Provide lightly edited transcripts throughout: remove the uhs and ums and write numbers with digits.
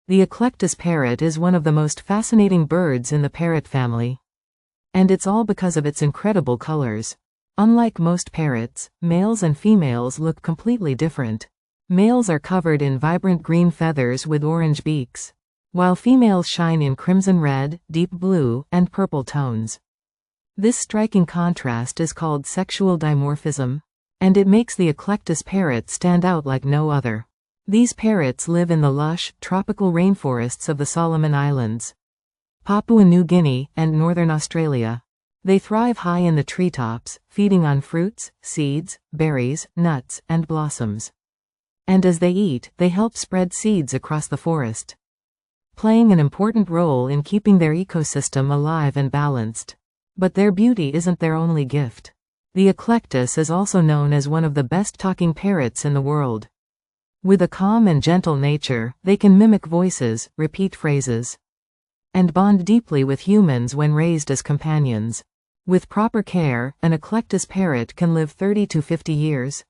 The Eclectus parrot is one of the most fascinating birds in the parrot family. And it's all because of its incredible colors. Unlike most parrots, males and females look completely different. Males are covered in vibrant green feathers with orange beaks, while females shine in crimson red, deep blue, and purple tones. This striking contrast is called sexual dimorphism, and it makes the Eclectus parrot stand out like no other. These parrots live in the lush, tropical rainforests of the Solomon Islands, Papua New Guinea, and northern Australia. They thrive high in the treetops, feeding on fruits, seeds, berries, nuts, and blossoms. And as they eat, they help spread seeds across the forest, playing an important role in keeping their ecosystem alive and balanced. But their beauty isn't their only gift. The Eclectus is also known as one of the best talking parrots in the world. With a calm and gentle nature, they can mimic voices, repeat phrases, and bond deeply with humans when raised as companions. With proper care, an Eclectus parrot can live 30 to 50 years,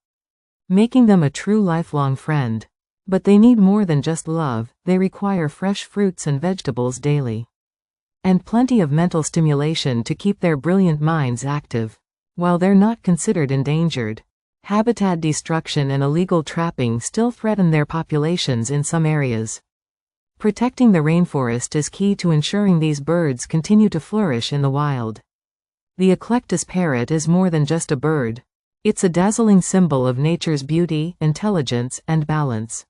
making them a true lifelong friend. But they need more than just love, they require fresh fruits and vegetables daily, and plenty of mental stimulation to keep their brilliant minds active. While they're not considered endangered, habitat destruction and illegal trapping still threaten their populations in some areas. Protecting the rainforest is key to ensuring these birds continue to flourish in the wild. The Eclectus parrot is more than just a bird. It's a dazzling symbol of nature's beauty, intelligence, and balance.